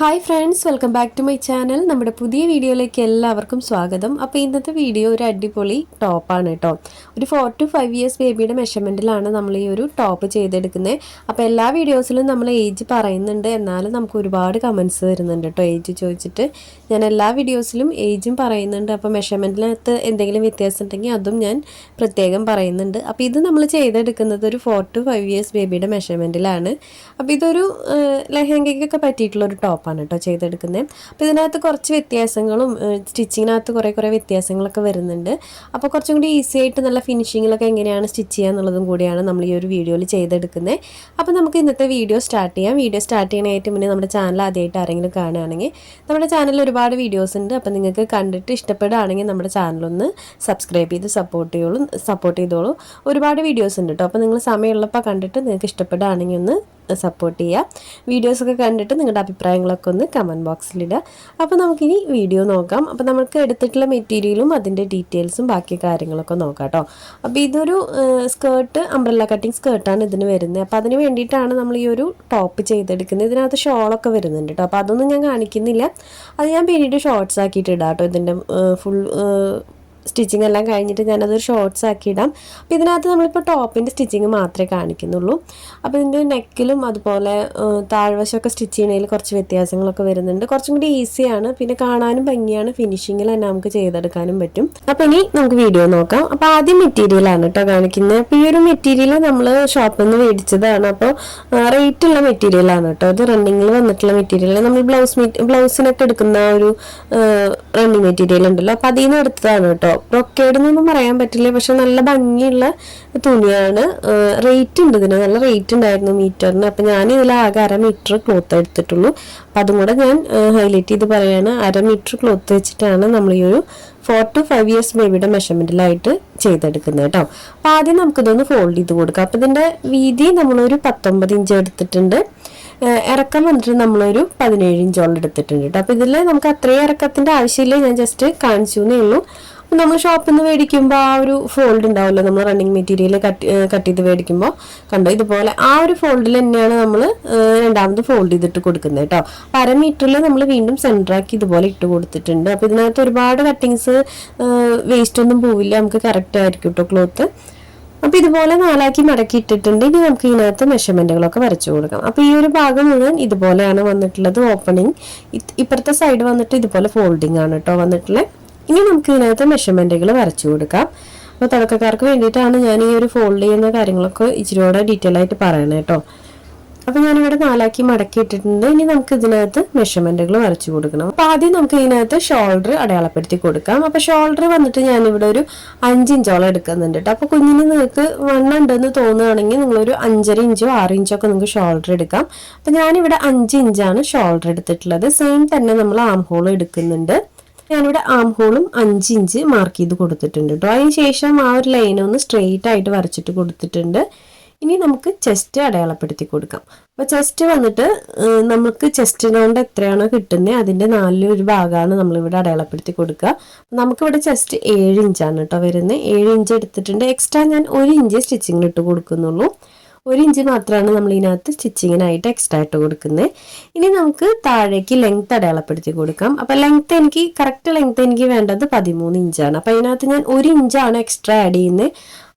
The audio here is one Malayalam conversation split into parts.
Hi friends, welcome back to my channel. നമ്മുടെ പുതിയ വീഡിയോയിലേക്ക് എല്ലാവർക്കും സ്വാഗതം. അപ്പോൾ ഇന്നത്തെ വീഡിയോ ഒരു അടിപൊളി ടോപ്പാണ് കേട്ടോ. ഒരു 4 to 5 ഇയേഴ്സ് ബേബിയുടെ മെഷർമെൻറ്റിലാണ് നമ്മൾ ഈ ഒരു ടോപ്പ് ചെയ്തെടുക്കുന്നത്. അപ്പോൾ എല്ലാ വീഡിയോസിലും നമ്മൾ ഏജ് പറയുന്നുണ്ട്, എന്നാലും നമുക്ക് ഒരുപാട് കമൻസ് വരുന്നുണ്ട് കേട്ടോ ഏജ് ചോദിച്ചിട്ട്. ഞാൻ എല്ലാ വീഡിയോസിലും ഏജും പറയുന്നുണ്ട്. അപ്പോൾ മെഷർമെൻറ്റിനകത്ത് എന്തെങ്കിലും വ്യത്യാസം ഉണ്ടെങ്കിൽ അതും ഞാൻ പ്രത്യേകം പറയുന്നുണ്ട്. അപ്പോൾ ഇത് നമ്മൾ ചെയ്തെടുക്കുന്നത് ഒരു 4 to 5 ഇയേഴ്സ് ബേബിയുടെ മെഷർമെൻറ്റിലാണ്. അപ്പോൾ ഇതൊരു ലെഹങ്കയ്ക്കൊക്കെ പറ്റിയിട്ടുള്ളൊരു ടോപ്പ് ആണ് കേട്ടോ ചെയ്തെടുക്കുന്നത്. അപ്പോൾ ഇതിനകത്ത് കുറച്ച് വ്യത്യാസങ്ങളും സ്റ്റിച്ചിങ്ങിനകത്ത് കുറേ വ്യത്യാസങ്ങളൊക്കെ വരുന്നുണ്ട്. അപ്പോൾ കുറച്ചും കൂടി ഈസി ആയിട്ട് നല്ല ഫിനിഷിങ്ങിലൊക്കെ എങ്ങനെയാണ് സ്റ്റിച്ച് ചെയ്യുക എന്നുള്ളതും കൂടിയാണ് നമ്മൾ ഈ ഒരു വീഡിയോയിൽ ചെയ്തെടുക്കുന്നത്. അപ്പോൾ നമുക്ക് ഇന്നത്തെ വീഡിയോ സ്റ്റാർട്ട് ചെയ്യാം. വീഡിയോ സ്റ്റാർട്ട് ചെയ്യാനായിട്ട് മുന്നേ നമ്മുടെ ചാനൽ ആദ്യമായിട്ട് ആരെങ്കിലും കാണുകയാണെങ്കിൽ നമ്മുടെ ചാനലിൽ ഒരുപാട് വീഡിയോസ് ഉണ്ട്. അപ്പോൾ നിങ്ങൾക്ക് കണ്ടിട്ട് ഇഷ്ടപ്പെടുകയാണെങ്കിൽ നമ്മുടെ ചാനലൊന്ന് സബ്സ്ക്രൈബ് ചെയ്ത് സപ്പോർട്ട് ചെയ്തോളൂ. ഒരുപാട് വീഡിയോസ് ഉണ്ട് കേട്ടോ. അപ്പോൾ നിങ്ങൾ സമയമുള്ളപ്പോൾ കണ്ടിട്ട് നിങ്ങൾക്ക് ഇഷ്ടപ്പെടുകയാണെങ്കിൽ ഒന്ന് സപ്പോർട്ട് ചെയ്യുക. വീഡിയോസൊക്കെ കണ്ടിട്ട് നിങ്ങളുടെ അഭിപ്രായങ്ങളൊക്കെ ഒന്ന് കമൻറ്റ് ബോക്സിലിടുക. അപ്പോൾ നമുക്കിനി വീഡിയോ നോക്കാം. അപ്പോൾ നമുക്ക് എടുത്തിട്ടുള്ള മെറ്റീരിയലും അതിൻ്റെ ഡീറ്റെയിൽസും ബാക്കി കാര്യങ്ങളൊക്കെ നോക്കാം കേട്ടോ. അപ്പോൾ ഇതൊരു സ്കേർട്ട്, അംബ്രല്ല കട്ടിങ് സ്കേർട്ടാണ് ഇതിന് വരുന്നത്. അപ്പോൾ അതിന് വേണ്ടിയിട്ടാണ് നമ്മൾ ഈ ഒരു ടോപ്പ് ചെയ്തെടുക്കുന്നത്. ഇതിനകത്ത് ഷോളൊക്കെ വരുന്നുണ്ട് കേട്ടോ. അപ്പോൾ അതൊന്നും ഞാൻ കാണിക്കുന്നില്ല, അത് ഞാൻ പിന്നീട് ഷോർട്സ് ആക്കിയിട്ട് ഇടാം കേട്ടോ. ഇതിൻ്റെ ഫുൾ സ്റ്റിച്ചിങ് എല്ലാം കഴിഞ്ഞിട്ട് ഞാനതൊരു ഷോർട്സ് ആക്കി ഇടാം. അപ്പോൾ ഇതിനകത്ത് നമ്മളിപ്പോൾ ടോപ്പിൻ്റെ സ്റ്റിച്ചിങ് മാത്രമേ കാണിക്കുന്നുള്ളൂ. അപ്പോൾ ഇതിൻ്റെ നെക്കിലും അതുപോലെ താഴ്വശമൊക്കെ സ്റ്റിച്ച് ചെയ്യണതിൽ കുറച്ച് വ്യത്യാസങ്ങളൊക്കെ വരുന്നുണ്ട്. കുറച്ചും കൂടി ഈസിയാണ്, പിന്നെ കാണാനും ഭംഗിയാണ്, ഫിനിഷിങ്ങിൽ തന്നെ നമുക്ക് ചെയ്തെടുക്കാനും പറ്റും. അപ്പോൾ ഇനി നമുക്ക് വീഡിയോ നോക്കാം. അപ്പോൾ ആദ്യം മെറ്റീരിയലാണ് കേട്ടോ കാണിക്കുന്നത്. അപ്പോൾ ഈ ഒരു മെറ്റീരിയൽ നമ്മൾ ഷോപ്പിൽ നിന്ന് മേടിച്ചതാണ്. അപ്പോൾ റേറ്റുള്ള മെറ്റീരിയലാണ് കേട്ടോ. ഇത് റണ്ണിങ്ങിൽ വന്നിട്ടുള്ള മെറ്റീരിയൽ, നമ്മൾ ബ്ലൗസിനൊക്കെ എടുക്കുന്ന ഒരു റണ്ണിങ് മെറ്റീരിയൽ ഉണ്ടല്ലോ, അപ്പോൾ അതിൽ നിന്ന് എടുത്തതാണ് കേട്ടോ. ബ്രൊക്കേഡ് എന്നൊന്നും പറയാൻ പറ്റില്ല, പക്ഷെ നല്ല ഭംഗിയുള്ള തുണിയാണ്. റേറ്റ് ഉണ്ട് ഇതിന്, നല്ല റേറ്റ് ഉണ്ടായിരുന്നു മീറ്ററിന്. അപ്പം ഞാൻ ഇതിൽ ആകെ 1/2 മീറ്റർ ക്ലോത്ത് എടുത്തിട്ടുള്ളൂ. അപ്പം അതും കൂടെ ഞാൻ ഹൈലൈറ്റ് ചെയ്ത് പറയാണ്. 1/2 മീറ്റർ ക്ലോത്ത് വെച്ചിട്ടാണ് നമ്മൾ ഈ ഒരു 4 to 5 ഇയേഴ്സ് ബേബിയുടെ മെഷർമെൻറ്റിലായിട്ട് ചെയ്തെടുക്കുന്നത് കേട്ടോ. അപ്പം ആദ്യം നമുക്കിതൊന്ന് ഫോൾഡ് ചെയ്ത് കൊടുക്കാം. അപ്പം ഇതിൻ്റെ വീതി നമ്മളൊരു 19 ഇഞ്ച് എടുത്തിട്ടുണ്ട്. ഇറക്കം വന്നിട്ട് നമ്മളൊരു 17 ഇഞ്ചോളം എടുത്തിട്ടുണ്ട് കേട്ടോ. അപ്പോൾ ഇതിൽ നമുക്ക് അത്രയും ഇറക്കത്തിൻ്റെ ആവശ്യമില്ല, ഞാൻ ജസ്റ്റ് കാണിച്ചു എന്നേ ഉള്ളൂ. നമ്മൾ ഷോപ്പിൽ നിന്ന് മേടിക്കുമ്പോൾ ആ ഒരു ഫോൾഡ് ഉണ്ടാവുമല്ലോ, നമ്മൾ റണ്ണിങ് മെറ്റീരിയൽ കട്ട് ചെയ്ത് മേടിക്കുമ്പോൾ കണ്ടോ, ഇതുപോലെ ആ ഒരു ഫോൾഡിൽ തന്നെയാണ് നമ്മൾ രണ്ടാമത് ഫോൾഡ് ചെയ്തിട്ട് കൊടുക്കുന്നത് കേട്ടോ. അപ്പോൾ 1/2 മീറ്ററിൽ നമ്മൾ വീണ്ടും സെൻറ്ററാക്കി ഇതുപോലെ ഇട്ട് കൊടുത്തിട്ടുണ്ട്. അപ്പോൾ ഇതിനകത്ത് ഒരുപാട് കട്ടിങ്സ് വേസ്റ്റ് ഒന്നും പോവില്ല, നമുക്ക് കറക്റ്റ് ആയിരിക്കും കേട്ടോ ക്ലോത്ത്. അപ്പോൾ ഇതുപോലെ 4 മടക്കി ഇട്ടിട്ടുണ്ട്. ഇനി നമുക്ക് ഇതിനകത്ത് മെഷർമെൻറ്റുകളൊക്കെ വരച്ചു കൊടുക്കാം. അപ്പോൾ ഈ ഒരു ഭാഗം മുഴുവൻ ഇതുപോലെയാണ് വന്നിട്ടുള്ളത്. ഓപ്പണിങ് ഇപ്പുറത്തെ സൈഡ് വന്നിട്ട് ഇതുപോലെ ഫോൾഡിങ് ആണ് കേട്ടോ വന്നിട്ടുള്ളത്. ഇനി നമുക്ക് ഇതിനകത്ത് മെഷർമെൻറ്റുകൾ വരച്ചു കൊടുക്കാം. അപ്പോൾ തുടക്കക്കാർക്ക് വേണ്ടിയിട്ടാണ് ഞാൻ ഈ ഒരു ഫോൾഡ് ചെയ്യുന്ന കാര്യങ്ങളൊക്കെ ഇച്ചിരിയോടെ ഡീറ്റെയിൽ ആയിട്ട് പറയണേ കേട്ടോ. അപ്പോൾ ഞാനിവിടെ 4 മടക്കി ഇട്ടിട്ടുണ്ട്. ഇനി നമുക്ക് ഇതിനകത്ത് മെഷർമെൻറ്റുകൾ വരച്ചു കൊടുക്കണം. അപ്പോൾ ആദ്യം നമുക്ക് ഇതിനകത്ത് ഷോൾഡർ അടയാളപ്പെടുത്തി കൊടുക്കാം. അപ്പോൾ ഷോൾഡർ വന്നിട്ട് ഞാനിവിടെ ഒരു 5 ഇഞ്ചോളം എടുക്കുന്നുണ്ട് കേട്ടോ. അപ്പോൾ കുഞ്ഞിന് നിങ്ങൾക്ക് വണ്ണുണ്ടെന്ന് തോന്നുകയാണെങ്കിൽ നിങ്ങളൊരു 5.5 ഇഞ്ചോ 6 ഇഞ്ചോ ഒക്കെ നിങ്ങൾക്ക് ഷോൾഡർ എടുക്കാം. അപ്പോൾ ഞാനിവിടെ 5 ഇഞ്ചാണ് ഷോൾഡർ എടുത്തിട്ടുള്ളത്. സെയിം തന്നെ നമ്മൾ ആം ഹോൾ എടുക്കുന്നുണ്ട്. ഞാനിവിടെ ആം ഹോളും 5 ഇഞ്ച് മാർക്ക് ചെയ്ത് കൊടുത്തിട്ടുണ്ട് കേട്ടോ. അതിന് ശേഷം ആ ഒരു ലൈൻ ഒന്ന് സ്ട്രെയിറ്റ് ആയിട്ട് വരച്ചിട്ട് കൊടുത്തിട്ടുണ്ട്. ഇനി നമുക്ക് ചെസ്റ്റ് അടയാളപ്പെടുത്തി കൊടുക്കാം. അപ്പോൾ ചെസ്റ്റ് വന്നിട്ട് നമുക്ക് ചെസ്റ്റ് റൗണ്ട് എത്രയാണോ കിട്ടുന്നത് അതിൻ്റെ 4 ഭാഗമാണ് നമ്മളിവിടെ അടയാളപ്പെടുത്തി കൊടുക്കുക. നമുക്കിവിടെ ചെസ്റ്റ് 7 ഇഞ്ചാണ് കേട്ടോ വരുന്നത്. 7 ഇഞ്ച് എടുത്തിട്ടുണ്ട്. എക്സ്ട്രാ ഞാൻ 1 ഇഞ്ച് സ്റ്റിച്ചിങ്ങിന് ഇട്ട് കൊടുക്കുന്നുള്ളൂ. 1 ഇഞ്ച് മാത്രമാണ് നമ്മൾ ഇതിനകത്ത് സ്റ്റിച്ചിങ്ങിനായിട്ട് എക്സ്ട്രാ ഇട്ട് കൊടുക്കുന്നത്. ഇനി നമുക്ക് താഴേക്ക് ലെങ്ത് അടയാളപ്പെടുത്തി കൊടുക്കാം. അപ്പോൾ കറക്റ്റ് ലെങ്ത് എനിക്ക് വേണ്ടത് 13 ഇഞ്ചാണ്. അപ്പോൾ അതിനകത്ത് ഞാൻ 1 ഇഞ്ചാണ് എക്സ്ട്രാ ആഡ് ചെയ്യുന്നത്.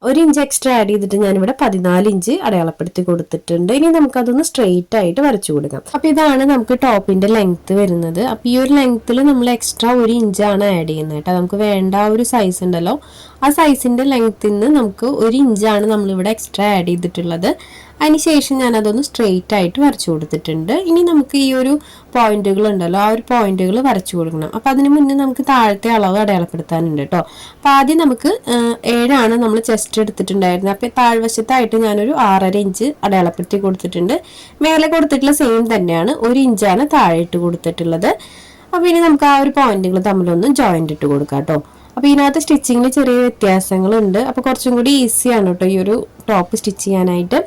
1 ഇഞ്ച് എക്സ്ട്രാ ആഡ് ചെയ്തിട്ട് ഞാനിവിടെ 14 ഇഞ്ച് അടയാളപ്പെടുത്തി കൊടുത്തിട്ടുണ്ട്. ഇനി നമുക്കതൊന്ന് സ്ട്രെയിറ്റ് ആയിട്ട് വരച്ചു കൊടുക്കാം. അപ്പോൾ ഇതാണ് നമുക്ക് ടോപ്പിന്റെ ലെങ്ത് വരുന്നത്. അപ്പോൾ ഈ ഒരു ലെങ്ത്തിൽ നമ്മൾ എക്സ്ട്രാ 1 ഇഞ്ചാണ് ആഡ് ചെയ്യുന്നത് കേട്ടോ. നമുക്ക് വേണ്ട ഒരു സൈസ് ഉണ്ടല്ലോ, ആ സൈസിന്റെ ലെങ്ത്തിൽ നിന്ന് നമുക്ക് 1 ഇഞ്ചാണ് നമ്മളിവിടെ എക്സ്ട്രാ ആഡ് ചെയ്തിട്ടുള്ളത്. അതിനുശേഷം ഞാനതൊന്ന് സ്ട്രെയിറ്റ് ആയിട്ട് വരച്ചു കൊടുത്തിട്ടുണ്ട്. ഇനി നമുക്ക് ഈ ഒരു പോയിന്റുകൾ ഉണ്ടല്ലോ, ആ ഒരു പോയിന്റുകൾ വരച്ചു കൊടുക്കണം. അപ്പോൾ അതിന് മുന്നേ നമുക്ക് താഴത്തെ അളവ് അടയാളപ്പെടുത്താനുണ്ട് കേട്ടോ. അപ്പോൾ ആദ്യം നമുക്ക് 7 നമ്മൾ ചെസ്റ്റ് എടുത്തിട്ടുണ്ടായിരുന്നത്. അപ്പോൾ താഴ്വശത്തായിട്ട് ഞാനൊരു 6.5 ഇഞ്ച് അടയാളപ്പെടുത്തി കൊടുത്തിട്ടുണ്ട്. മേലെ കൊടുത്തിട്ടുള്ള സെയിം തന്നെയാണ്, 1 ഇഞ്ചാണ് താഴെ ഇട്ട് കൊടുത്തിട്ടുള്ളത്. അപ്പോൾ ഇനി നമുക്ക് ആ ഒരു പോയിന്റുകൾ തമ്മിലൊന്ന് ജോയിന്റ് ഇട്ട് കൊടുക്കാം കേട്ടോ. അപ്പോൾ ഇതിനകത്ത് സ്റ്റിച്ചിങ്ങിൽ ചെറിയ വ്യത്യാസങ്ങളുണ്ട്. അപ്പോൾ കുറച്ചും കൂടി ഈസിയാണ് കേട്ടോ ഈ ഒരു ടോപ്പ് സ്റ്റിച്ച് ചെയ്യാനായിട്ട്.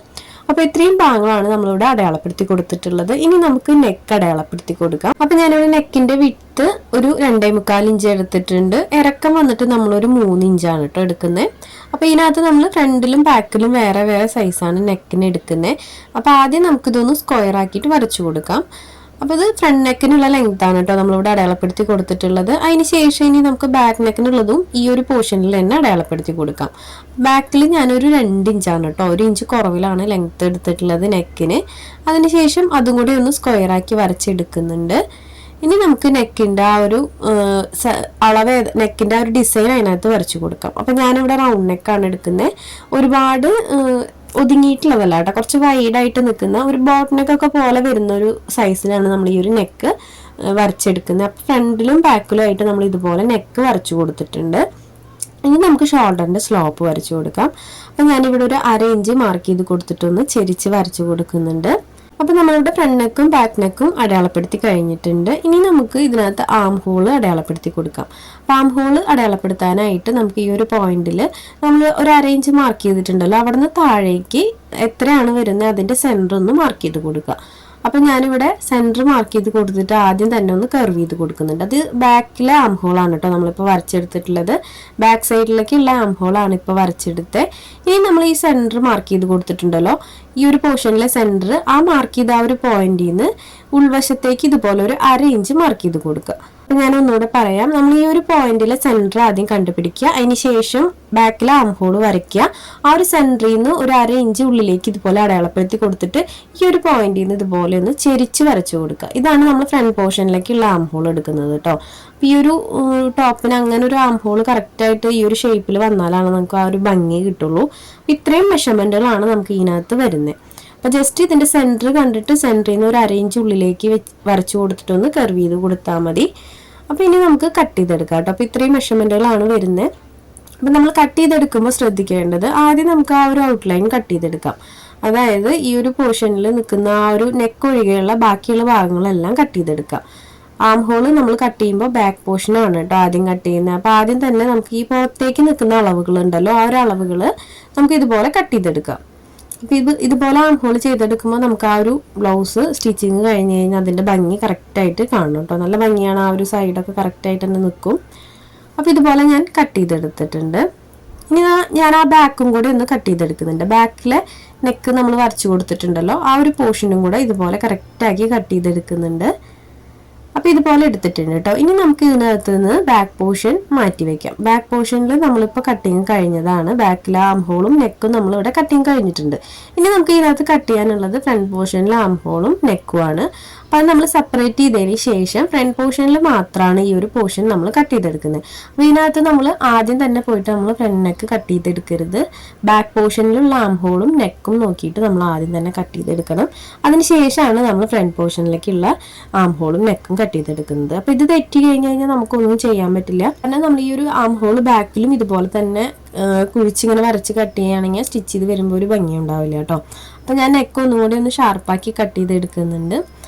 അപ്പോൾ ഇത്രയും ഭാഗങ്ങളാണ് നമ്മളിവിടെ അടയാളപ്പെടുത്തി കൊടുത്തിട്ടുള്ളത്. ഇനി നമുക്ക് നെക്ക് അടയാളപ്പെടുത്തി കൊടുക്കാം. അപ്പോൾ ഞാനിവിടെ നെക്കിന്റെ വിഡ്ത്ത് ഒരു 2.25 ഇഞ്ച് എടുത്തിട്ടുണ്ട്. ഇറക്കം വന്നിട്ട് നമ്മളൊരു 3 ഇഞ്ചാണ് കേട്ടോ എടുക്കുന്നത്. അപ്പോൾ ഇതിനകത്ത് നമ്മൾ ഫ്രണ്ടിലും ബാക്കിലും വേറെ സൈസാണ് നെക്കിന് എടുക്കുന്നത്. അപ്പോൾ ആദ്യം നമുക്കിതൊന്ന് സ്ക്വയർ ആക്കിയിട്ട് വരച്ചു കൊടുക്കാം. അപ്പോൾ ഇത് ഫ്രണ്ട് നെക്കിനുള്ള ലെങ്ത് ആണ് കേട്ടോ നമ്മളിവിടെ അടയാളപ്പെടുത്തി കൊടുത്തിട്ടുള്ളത്. അതിന് ശേഷം ഇനി നമുക്ക് ബാക്ക് നെക്കിനുള്ളതും ഈ ഒരു പോർഷനിൽ തന്നെ അടയാളപ്പെടുത്തി കൊടുക്കാം. ബാക്കിൽ ഞാനൊരു 2 ഇഞ്ചാണ് കേട്ടോ, 1 ഇഞ്ച് കുറവിലാണ് ലെങ്ത് എടുത്തിട്ടുള്ളത് നെക്കിന്. അതിനുശേഷം അതും കൂടി ഒന്ന് സ്ക്വയർ ആക്കി വരച്ചെടുക്കുന്നുണ്ട്. ഇനി നമുക്ക് നെക്കിൻ്റെ ആ ഒരു അളവ്, നെക്കിൻ്റെ ആ ഒരു ഡിസൈൻ അതിനകത്ത് വരച്ചു കൊടുക്കാം. അപ്പം ഞാനിവിടെ റൗണ്ട് നെക്കാണ് എടുക്കുന്നത്. ഒരുപാട് ഒതുങ്ങിയിട്ടുള്ളതല്ല കേട്ടോ, കുറച്ച് വൈഡായിട്ട് നിൽക്കുന്ന ഒരു ബോട്ട് നെക്കൊക്കെ പോലെ വരുന്ന ഒരു സൈസിലാണ് നമ്മൾ ഈ ഒരു നെക്ക് വരച്ചെടുക്കുന്നത്. അപ്പം ഫ്രണ്ടിലും ബാക്കിലും ആയിട്ട് നമ്മൾ ഇതുപോലെ നെക്ക് വരച്ചു കൊടുത്തിട്ടുണ്ട്. ഇനി നമുക്ക് ഷോൾഡറിൻ്റെ സ്ലോപ്പ് വരച്ചു കൊടുക്കാം. അപ്പം ഞാനിവിടെ ഒരു 1/2 ഇഞ്ച് മാർക്ക് ചെയ്ത് കൊടുത്തിട്ടൊന്ന് ചെരിച്ച് വരച്ചു കൊടുക്കുന്നുണ്ട്. അപ്പോൾ നമ്മളിവിടെ ഫ്രണ്ട് നെക്കും ബാക്ക് നെക്കും അടയാളപ്പെടുത്തി കഴിഞ്ഞിട്ടുണ്ട്. ഇനി നമുക്ക് ഇതിനകത്ത് ആം ഹോള് അടയാളപ്പെടുത്തി കൊടുക്കാം. അപ്പോൾ ആം ഹോള് അടയാളപ്പെടുത്താനായിട്ട് നമുക്ക് ഈ ഒരു പോയിന്റിൽ നമ്മൾ ഒരു 1/2 ഇഞ്ച് മാർക്ക് ചെയ്തിട്ടുണ്ടല്ലോ, അവിടെ നിന്ന് താഴേക്ക് എത്രയാണ് വരുന്നത് അതിൻ്റെ സെൻറ്റർ ഒന്ന് മാർക്ക് ചെയ്ത് കൊടുക്കുക. അപ്പം ഞാനിവിടെ സെൻറ്റർ മാർക്ക് ചെയ്ത് കൊടുത്തിട്ട് ആദ്യം തന്നെ ഒന്ന് കർവ് ചെയ്ത് കൊടുക്കുന്നുണ്ട്. അത് ബാക്കിലെ ആം ഹോളാണ് കേട്ടോ നമ്മളിപ്പോൾ വരച്ചെടുത്തിട്ടുള്ളത്. ബാക്ക് സൈഡിലേക്കുള്ള ആം ഹോളാണ് ഇപ്പോൾ വരച്ചെടുത്തത്. ഇനി നമ്മൾ ഈ സെൻറ്റർ മാർക്ക് ചെയ്ത് കൊടുത്തിട്ടുണ്ടല്ലോ, ഈ ഒരു പോർഷനിലെ സെൻറ്റർ ആ മാർക്ക് ചെയ്ത ആ ഒരു പോയിന്റിൽ നിന്ന് ഉൾവശത്തേക്ക് ഇതുപോലെ ഒരു 1/2 ഇഞ്ച് മാർക്ക് ചെയ്ത് കൊടുക്കുക. അപ്പം ഞാൻ ഒന്നുകൂടെ പറയാം. നമ്മൾ ഈ ഒരു പോയിന്റിലെ സെൻറ്റർ ആദ്യം കണ്ടുപിടിക്കുക, അതിന് ശേഷം ബാക്കിലെ ആം ഹോൾ വരയ്ക്കുക. ആ ഒരു സെൻറ്ററിൽ നിന്ന് ഒരു 1/2 ഇഞ്ച് ഉള്ളിലേക്ക് ഇതുപോലെ അടയാളപ്പെടുത്തി കൊടുത്തിട്ട് ഈ ഒരു പോയിന്റിൽ നിന്ന് ഇതുപോലെ ഒന്ന് ചെരിച്ച് വരച്ചു കൊടുക്കുക. ഇതാണ് നമ്മൾ ഫ്രണ്ട് പോർഷനിലേക്കുള്ള ആം ഹോൾ എടുക്കുന്നത് കേട്ടോ. അപ്പം ഈ ഒരു ടോപ്പിന് അങ്ങനെ ഒരു ആം ഹോൾ കറക്റ്റായിട്ട് ഈ ഒരു ഷേപ്പിൽ വന്നാലാണ് നമുക്ക് ആ ഒരു ഭംഗി കിട്ടുള്ളൂ. ഇത്രയും മെഷർമെൻറ്റുകളാണ് നമുക്ക് ഇതിനകത്ത് വരുന്നത്. അപ്പോൾ ജസ്റ്റ് ഇതിൻ്റെ സെൻറ്റർ കണ്ടിട്ട് സെൻറ്ററിൽ നിന്ന് ഒരു 1/2 ഇഞ്ച് ഉള്ളിലേക്ക് വരച്ചു കൊടുത്തിട്ടൊന്ന് കർവ് ചെയ്ത് കൊടുത്താൽ മതി. അപ്പോൾ ഇനി നമുക്ക് കട്ട് ചെയ്തെടുക്കാം കേട്ടോ. അപ്പോൾ ഇത്രയും മെഷർമെൻറ്റുകളാണ് വരുന്നത്. അപ്പം നമ്മൾ കട്ട് ചെയ്തെടുക്കുമ്പോൾ ശ്രദ്ധിക്കേണ്ടത്, ആദ്യം നമുക്ക് ആ ഒരു ഔട്ട്ലൈൻ കട്ട് ചെയ്തെടുക്കാം. അതായത് ഈ ഒരു പോർഷനിൽ നിൽക്കുന്ന ആ ഒരു നെക്ക് ഒഴികെയുള്ള ബാക്കിയുള്ള ഭാഗങ്ങളെല്ലാം കട്ട് ചെയ്തെടുക്കാം. ആം ഹോള് നമ്മൾ കട്ട് ചെയ്യുമ്പോൾ ബാക്ക് പോർഷനാണ് കേട്ടോ ആദ്യം കട്ട് ചെയ്യുന്നത്. അപ്പോൾ ആദ്യം തന്നെ നമുക്ക് ഈ പുറത്തേക്ക് നിൽക്കുന്ന അളവുകളുണ്ടല്ലോ, ആ ഒരു അളവുകൾ നമുക്ക് ഇതുപോലെ കട്ട് ചെയ്തെടുക്കാം. അപ്പോൾ ഇതുപോലെ ആം ഹോൾ ചെയ്തെടുക്കുമ്പോൾ നമുക്ക് ആ ഒരു ബ്ലൗസ് സ്റ്റിച്ചിങ് കഴിഞ്ഞ് കഴിഞ്ഞാൽ അതിൻ്റെ ഭംഗി കറക്റ്റായിട്ട് കാണും കേട്ടോ. നല്ല ഭംഗിയാണ്, ആ ഒരു സൈഡൊക്കെ കറക്റ്റായിട്ട് തന്നെ നിൽക്കും. അപ്പോൾ ഇതുപോലെ ഞാൻ കട്ട് ചെയ്തെടുത്തിട്ടുണ്ട്. ഇനി ഞാൻ ആ ബാക്കും കൂടി ഒന്ന് കട്ട് ചെയ്തെടുക്കുന്നുണ്ട്. ബാക്കിലെ നെക്ക് നമ്മൾ വരച്ചു കൊടുത്തിട്ടുണ്ടല്ലോ, ആ ഒരു പോർഷനും കൂടെ ഇതുപോലെ കറക്റ്റാക്കി കട്ട് ചെയ്തെടുക്കുന്നുണ്ട്. അപ്പോൾ ഇതുപോലെ എടുത്തിട്ടുണ്ട് കേട്ടോ. ഇനി നമുക്ക് ഇതിനകത്ത് നിന്ന് ബാക്ക് പോർഷൻ മാറ്റി വയ്ക്കാം. ബാക്ക് പോർഷനിൽ നമ്മളിപ്പോൾ കട്ടിങ് കഴിഞ്ഞതാണ്. ബാക്കിലെ ആം ഹോളും നെക്കും നമ്മളിവിടെ കട്ടിങ് കഴിഞ്ഞിട്ടുണ്ട്. ഇനി നമുക്ക് ഇതിനകത്ത് കട്ട് ചെയ്യാനുള്ളത് ഫ്രണ്ട് പോർഷനിലെ ആം ഹോളും നെക്കുമാണ്. അപ്പോൾ അത് നമ്മൾ സെപ്പറേറ്റ് ചെയ്തതിന് ശേഷം ഫ്രണ്ട് പോർഷനിൽ മാത്രമാണ് ഈ ഒരു പോർഷൻ നമ്മൾ കട്ട് ചെയ്തെടുക്കുന്നത്. അപ്പോൾ ഇതിനകത്ത് നമ്മൾ ആദ്യം തന്നെ പോയിട്ട് നമ്മൾ ഫ്രണ്ട് നെക്ക് കട്ട് ചെയ്തെടുക്കരുത്. ബാക്ക് പോർഷനിലുള്ള ആം ഹോളും നെക്കും നോക്കിയിട്ട് നമ്മൾ ആദ്യം തന്നെ കട്ട് ചെയ്തെടുക്കണം. അതിന് ശേഷമാണ് നമ്മൾ ഫ്രണ്ട് പോർഷനിലേക്കുള്ള ആം ഹോളും നെക്കും കട്ട് ചെയ്തെടുക്കുന്നത്. അപ്പോൾ ഇത് തെറ്റി കഴിഞ്ഞാൽ നമുക്കൊന്നും ചെയ്യാൻ പറ്റില്ല. കാരണം നമ്മൾ ഈ ഒരു ആം ഹോൾ ബാക്കിലും ഇതുപോലെ തന്നെ കുഴിച്ചിങ്ങനെ വരച്ച് കട്ട് ചെയ്യുകയാണെങ്കിൽ സ്റ്റിച്ച് ചെയ്ത് വരുമ്പോൾ ഒരു ഭംഗി ഉണ്ടാവില്ല കേട്ടോ. അപ്പോൾ ഞാൻ നെക്ക് ഒന്നും കൂടി ഒന്ന് ഷാർപ്പാക്കി കട്ട് ചെയ്തെടുക്കുന്നുണ്ട്.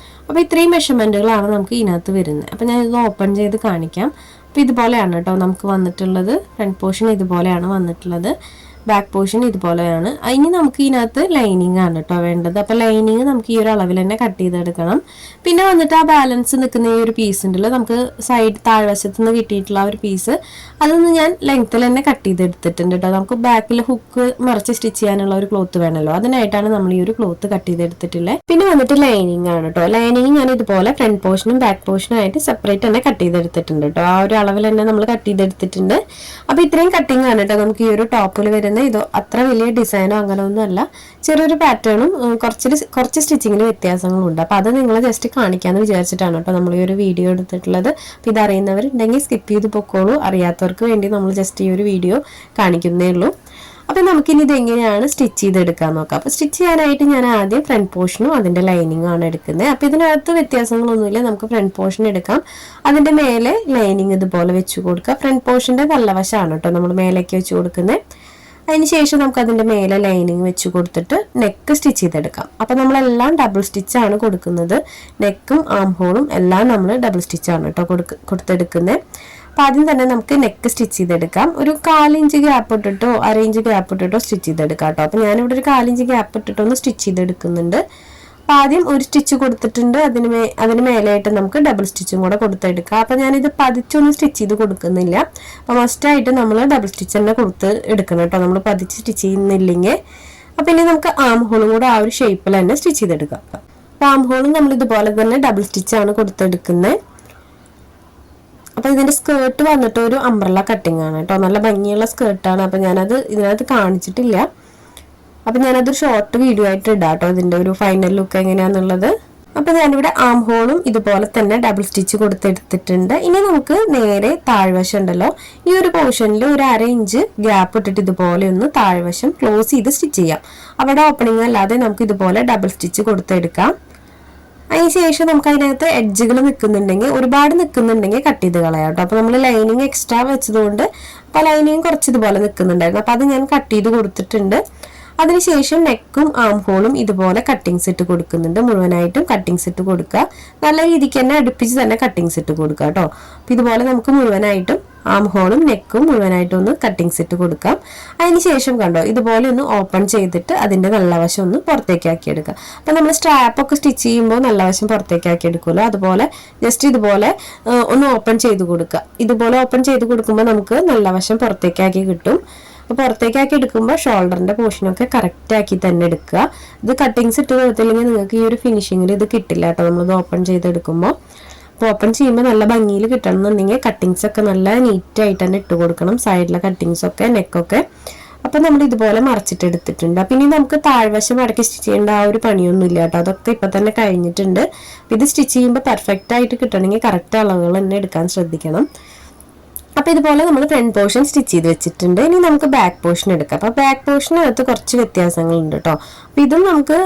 അപ്പോൾ ഇത്രയും മെഷർമെൻറ്റുകളാണ് നമുക്ക് ഇതിനകത്ത് വരുന്നത്. അപ്പോൾ ഞാൻ ഇത് ഓപ്പൺ ചെയ്ത് കാണിക്കാം. അപ്പോൾ ഇതുപോലെയാണ് കേട്ടോ നമുക്ക് വന്നിട്ടുള്ളത്. ഫ്രണ്ട് പോർഷൻ ഇതുപോലെയാണ് വന്നിട്ടുള്ളത്, ബാക്ക് പോർഷൻ ഇതുപോലെയാണ്. ഇനി നമുക്ക് ഇതിനകത്ത് ലൈനിങ് ആണ് കേട്ടോ വേണ്ടത്. അപ്പോൾ ലൈനിങ് നമുക്ക് ഈ ഒരു അളവിൽ തന്നെ കട്ട് ചെയ്തെടുക്കണം. പിന്നെ വന്നിട്ട് ആ ബാലൻസ് നിൽക്കുന്ന ഈ ഒരു പീസ് ഉണ്ടല്ലോ, നമുക്ക് സൈഡ് താഴ്വശത്ത് നിന്ന് കിട്ടിയിട്ടുള്ള ആ ഒരു പീസ്, അതൊന്ന് ഞാൻ ലെങ്ത്തിൽ തന്നെ കട്ട് ചെയ്തെടുത്തിട്ടുണ്ട് കേട്ടോ. നമുക്ക് ബാക്കിൽ ഹുക്ക് മറിച്ച് സ്റ്റിച്ച് ചെയ്യാനുള്ള ഒരു ക്ലോത്ത് വേണമല്ലോ, അതിനായിട്ടാണ് നമ്മൾ ഈ ഒരു ക്ലോത്ത് കട്ട് ചെയ്തെടുത്തിട്ടുള്ളത്. പിന്നെ വന്നിട്ട് ലൈനിങ് ആണ് കേട്ടോ. ലൈനിങ് ഞാൻ ഇതുപോലെ ഫ്രണ്ട് പോർഷനും ബാക്ക് പോർഷനും ആയിട്ട് സെപ്പറേറ്റ് തന്നെ കട്ട് ചെയ്തെടുത്തിട്ടുണ്ട് കേട്ടോ. ആ ഒരു അളവിൽ തന്നെ നമ്മൾ കട്ട് ചെയ്തെടുത്തിട്ടുണ്ട്. അപ്പോൾ ഇത്രയും കട്ടിങ് ആണ് കേട്ടോ നമുക്ക് ഈ ഒരു ടോപ്പിൽ വരുന്നത്. ഇത് അത്ര വലിയ ഡിസൈനോ അങ്ങനെ ഒന്നും അല്ല, ചെറിയൊരു പാറ്റേണും കുറച്ച് സ്റ്റിച്ചിങ്ങിൽ വ്യത്യാസങ്ങളുണ്ട്. അപ്പോൾ അത് നിങ്ങളെ ജസ്റ്റ് കാണിക്കാമെന്ന് വിചാരിച്ചിട്ടാണ് കേട്ടോ നമ്മൾ ഈ ഒരു വീഡിയോ എടുത്തിട്ടുള്ളത്. അപ്പോൾ ഇതറിയുന്നവരുണ്ടെങ്കിൽ സ്കിപ്പ് ചെയ്ത് പൊക്കോളൂ, അറിയാത്തവർക്ക് വേണ്ടി നമ്മൾ ജസ്റ്റ് ഈ ഒരു വീഡിയോ കാണിക്കുന്നേ ഉള്ളൂ. അപ്പോൾ നമുക്കിനി ഇതെങ്ങനെയാണ് സ്റ്റിച്ച് ചെയ്തെടുക്കാൻ നോക്കാം. അപ്പോൾ സ്റ്റിച്ച് ചെയ്യാനായിട്ട് ഞാൻ ആദ്യം ഫ്രണ്ട് പോർഷനും അതിൻ്റെ ലൈനിങ്ങും ആണ് എടുക്കുന്നത്. അപ്പോൾ ഇതിനകത്ത് വ്യത്യാസങ്ങളൊന്നുമില്ല, നമുക്ക് ഫ്രണ്ട് പോർഷൻ എടുക്കാം, അതിൻ്റെ മേലെ ലൈനിങ് ഇതുപോലെ വെച്ച് കൊടുക്കുക. ഫ്രണ്ട് പോർഷൻ്റെ നല്ല വശമാണ് കേട്ടോ നമ്മൾ മേലേക്ക് വെച്ച് കൊടുക്കുന്നത്. അതിനുശേഷം നമുക്ക് അതിൻ്റെ മേലെ ലൈനിങ് വെച്ച് കൊടുത്തിട്ട് നെക്ക് സ്റ്റിച്ച് ചെയ്തെടുക്കാം. അപ്പോൾ നമ്മളെല്ലാം ഡബിൾ സ്റ്റിച്ചാണ് കൊടുക്കുന്നത്. നെക്കും ആം ഹോളും എല്ലാം നമ്മൾ ഡബിൾ സ്റ്റിച്ചാണ് കേട്ടോ കൊടുത്തെടുക്കുന്നത്. അപ്പോൾ ആദ്യം തന്നെ നമുക്ക് നെക്ക് സ്റ്റിച്ച് ചെയ്തെടുക്കാം. ഒരു 1/4 ഇഞ്ച് ഗ്യാപ്പ് ഇട്ടിട്ടോ 1/2 ഇഞ്ച് ഗ്യാപ്പ് ഇട്ടിട്ടോ സ്റ്റിച്ച് ചെയ്തെടുക്കാം കേട്ടോ. അപ്പോൾ ഞാനിവിടെ ഒരു 1/4 ഇഞ്ച് ഗ്യാപ്പ് ഇട്ടിട്ടൊന്ന് സ്റ്റിച്ച് ചെയ്തെടുക്കുന്നുണ്ട്. അപ്പോൾ ആദ്യം ഒരു സ്റ്റിച്ച് കൊടുത്തിട്ടുണ്ട്, അതിന് മേലെയായിട്ട് നമുക്ക് ഡബിൾ സ്റ്റിച്ചും കൂടെ കൊടുത്തെടുക്കാം. അപ്പോൾ ഞാനിത് പതിച്ചൊന്നും സ്റ്റിച്ച് ചെയ്ത് കൊടുക്കുന്നില്ല. അപ്പോൾ മസ്റ്റായിട്ട് നമ്മൾ ഡബിൾ സ്റ്റിച്ച് തന്നെ കൊടുത്ത് എടുക്കണം കേട്ടോ, നമ്മൾ പതിച്ച് സ്റ്റിച്ച് ചെയ്യുന്നില്ലെങ്കിൽ. അപ്പോൾ ഇനി നമുക്ക് ആം ഹോളും കൂടെ ആ ഒരു ഷേപ്പിൽ തന്നെ സ്റ്റിച്ച് ചെയ്തെടുക്കാം. അപ്പോൾ ആം ഹോളും നമ്മൾ ഇതുപോലെ തന്നെ ഡബിൾ സ്റ്റിച്ചാണ് കൊടുത്തെടുക്കുന്നത്. അപ്പോൾ ഇതിൻ്റെ സ്കേർട്ട് വന്നിട്ട് ഒരു അംബ്രല്ല കട്ടിംഗ് ആണ് കേട്ടോ, നല്ല ഭംഗിയുള്ള സ്കേർട്ടാണ്. അപ്പോൾ ഞാനത് ഇതിനകത്ത് കാണിച്ചിട്ടില്ല, അപ്പോൾ ഞാനതൊരു ഷോർട്ട് വീഡിയോ ആയിട്ട് ഇടാം കേട്ടോ, ഇതിൻ്റെ ഒരു ഫൈനൽ ലുക്ക് എങ്ങനെയാണെന്നുള്ളത്. അപ്പോൾ ഞാനിവിടെ ആം ഹോളും ഇതുപോലെ തന്നെ ഡബിൾ സ്റ്റിച്ച് കൊടുത്തെടുത്തിട്ടുണ്ട്. ഇനി നമുക്ക് നേരെ താഴ്വശം ഉണ്ടല്ലോ, ഈ ഒരു പോർഷനിൽ ഒരു 1/2 ഇഞ്ച് ഗ്യാപ്പ് ഇട്ടിട്ട് ഇതുപോലെ ഒന്ന് താഴ്വശം ക്ലോസ് ചെയ്ത് സ്റ്റിച്ച് ചെയ്യാം. അവിടെ ഓപ്പണിംഗ് അല്ലാതെ നമുക്ക് ഇതുപോലെ ഡബിൾ സ്റ്റിച്ച് കൊടുത്തെടുക്കാം. അതിനുശേഷം നമുക്ക് അതിനകത്ത് എഡ്ജുകൾ നിൽക്കുന്നുണ്ടെങ്കിൽ, ഒരുപാട് നിൽക്കുന്നുണ്ടെങ്കിൽ കട്ട് ചെയ്ത് കളയാം കേട്ടോ. അപ്പോൾ നമ്മൾ ലൈനിങ് എക്സ്ട്രാ വെച്ചതുകൊണ്ട് അപ്പോൾ ലൈനിങ് കുറച്ച് ഇതുപോലെ നിൽക്കുന്നുണ്ടായിരുന്നു, അപ്പോൾ അത് ഞാൻ കട്ട് ചെയ്ത് കൊടുത്തിട്ടുണ്ട്. അതിനുശേഷം നെക്കും ആം ഹോളും ഇതുപോലെ കട്ടിങ്സ് ഇട്ട് കൊടുക്കുന്നുണ്ട്. മുഴുവനായിട്ടും കട്ടിങ്സ് ഇട്ട് കൊടുക്കുക, നല്ല രീതിക്ക് തന്നെ അടുപ്പിച്ച് തന്നെ കട്ടിങ്സ് ഇട്ട് കൊടുക്കുക കേട്ടോ. അപ്പോൾ ഇതുപോലെ നമുക്ക് മുഴുവനായിട്ടും ആം ഹോളും നെക്കും മുഴുവനായിട്ടും ഒന്ന് കട്ടിങ്സ് ഇട്ട് കൊടുക്കാം. അതിനുശേഷം കണ്ടോ ഇതുപോലെ ഒന്ന് ഓപ്പൺ ചെയ്തിട്ട് അതിൻ്റെ നല്ല വശം ഒന്ന് പുറത്തേക്കാക്കി എടുക്കുക. അപ്പോൾ നമ്മൾ സ്ട്രാപ്പൊക്കെ സ്റ്റിച്ച് ചെയ്യുമ്പോൾ നല്ല വശം പുറത്തേക്കാക്കി എടുക്കുമല്ലോ, അതുപോലെ ജസ്റ്റ് ഇതുപോലെ ഒന്ന് ഓപ്പൺ ചെയ്ത് കൊടുക്കുക. ഇതുപോലെ ഓപ്പൺ ചെയ്ത് കൊടുക്കുമ്പോൾ നമുക്ക് നല്ല വശം പുറത്തേക്കാക്കി കിട്ടും. അപ്പോൾ പുറത്തേക്കാക്കി എടുക്കുമ്പോൾ ഷോൾഡറിൻ്റെ പോർഷനൊക്കെ കറക്റ്റാക്കി തന്നെ എടുക്കുക. ഇത് കട്ടിങ്സ് ഇട്ട് കൊടുത്തില്ലെങ്കിൽ നിങ്ങൾക്ക് ഈ ഒരു ഫിനിഷിങ്ങിൽ ഇത് കിട്ടില്ല കേട്ടോ, നമ്മളിത് ഓപ്പൺ ചെയ്തെടുക്കുമ്പോൾ. അപ്പോൾ ഓപ്പൺ ചെയ്യുമ്പോൾ നല്ല ഭംഗിയിൽ കിട്ടണം എന്നുണ്ടെങ്കിൽ കട്ടിങ്സ് ഒക്കെ നല്ല നീറ്റായിട്ട് തന്നെ ഇട്ട് കൊടുക്കണം, സൈഡിലെ കട്ടിങ്സ് ഒക്കെ നെക്കൊക്കെ. അപ്പോൾ നമ്മൾ ഇതുപോലെ മറച്ചിട്ട് എടുത്തിട്ടുണ്ട്. അപ്പം ഇനി നമുക്ക് താഴ്വശം മടക്കി സ്റ്റിച്ച് ചെയ്യേണ്ട ആ ഒരു പണിയൊന്നും ഇല്ല കേട്ടോ, അതൊക്കെ ഇപ്പം തന്നെ കഴിഞ്ഞിട്ടുണ്ട്. ഇത് സ്റ്റിച്ച് ചെയ്യുമ്പോൾ പെർഫെക്റ്റ് ആയിട്ട് കിട്ടണമെങ്കിൽ കറക്റ്റ് അളവുകൾ തന്നെ എടുക്കാൻ ശ്രദ്ധിക്കണം. അപ്പോൾ ഇതുപോലെ നമ്മൾ ഫ്രണ്ട് പോർഷൻ സ്റ്റിച്ച് ചെയ്ത് വെച്ചിട്ടുണ്ട്. ഇനി നമുക്ക് ബാക്ക് പോർഷൻ എടുക്കാം. അപ്പോൾ ബാക്ക് പോർഷനകത്ത് കുറച്ച് വ്യത്യാസങ്ങളുണ്ട് കേട്ടോ. അപ്പോൾ ഇതും നമുക്ക്